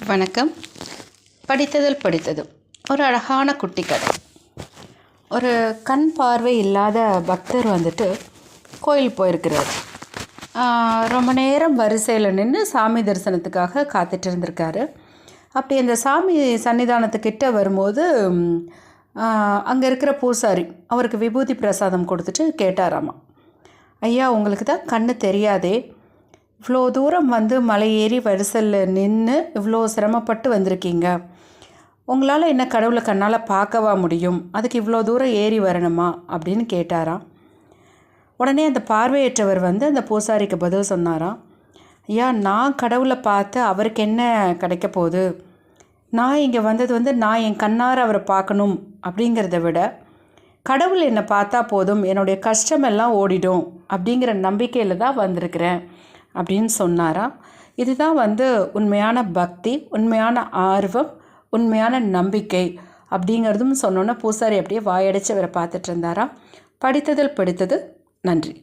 வணக்கம். படித்ததில் படித்தது ஒரு அழகான குட்டி கதை. ஒரு கண் பார்வை இல்லாத பக்தர் கோயில் போயிருக்கிறார். ரொம்ப நேரம் வரிசையில் நின்று சாமி தரிசனத்துக்காக காத்துட்டு இருந்திருக்காரு. அப்படி அந்த சாமி சன்னிதானத்துக்கிட்ட வரும்போது அங்கே இருக்கிற பூசாரி அவருக்கு விபூதி பிரசாதம் கொடுத்துட்டு கேட்டாராமா, ஐயா, உங்களுக்கு தான் கண்ணு தெரியாதே, இவ்வளோ தூரம் மலை ஏறி வரிசையில் நின்று இவ்வளோ சிரமப்பட்டு வந்திருக்கீங்க, உங்களால் என்ன கடவுளை கண்ணால் பார்க்கவா முடியும், அதுக்கு இவ்வளோ தூரம் ஏறி வரணுமா அப்படின்னு கேட்டாராம். உடனே அந்த பார்வையற்றவர் அந்த பூசாரிக்கு பதில் சொன்னாராம், ஐயா, நான் கடவுளை பார்த்து அவருக்கு என்ன கிடைக்க போகுது, நான் இங்கே வந்தது நான் என் கண்ணார அவரை பார்க்கணும் அப்படிங்கிறத விட கடவுள் என்னை பார்த்தா போதும், என்னுடைய கஷ்டமெல்லாம் ஓடிடும் அப்படிங்கிற நம்பிக்கையில் தான் வந்திருக்கிறேன் அப்படின்னு சொன்னாராம். இதுதான் உண்மையான பக்தி, உண்மையான ஆர்வம், உண்மையான நம்பிக்கை அப்படிங்கிறதும் சொன்னோன்னே பூசாரி அப்படியே வாயடைச்சு அவரை பார்த்துட்டு இருந்தாராம். படித்ததில் படித்தது. நன்றி.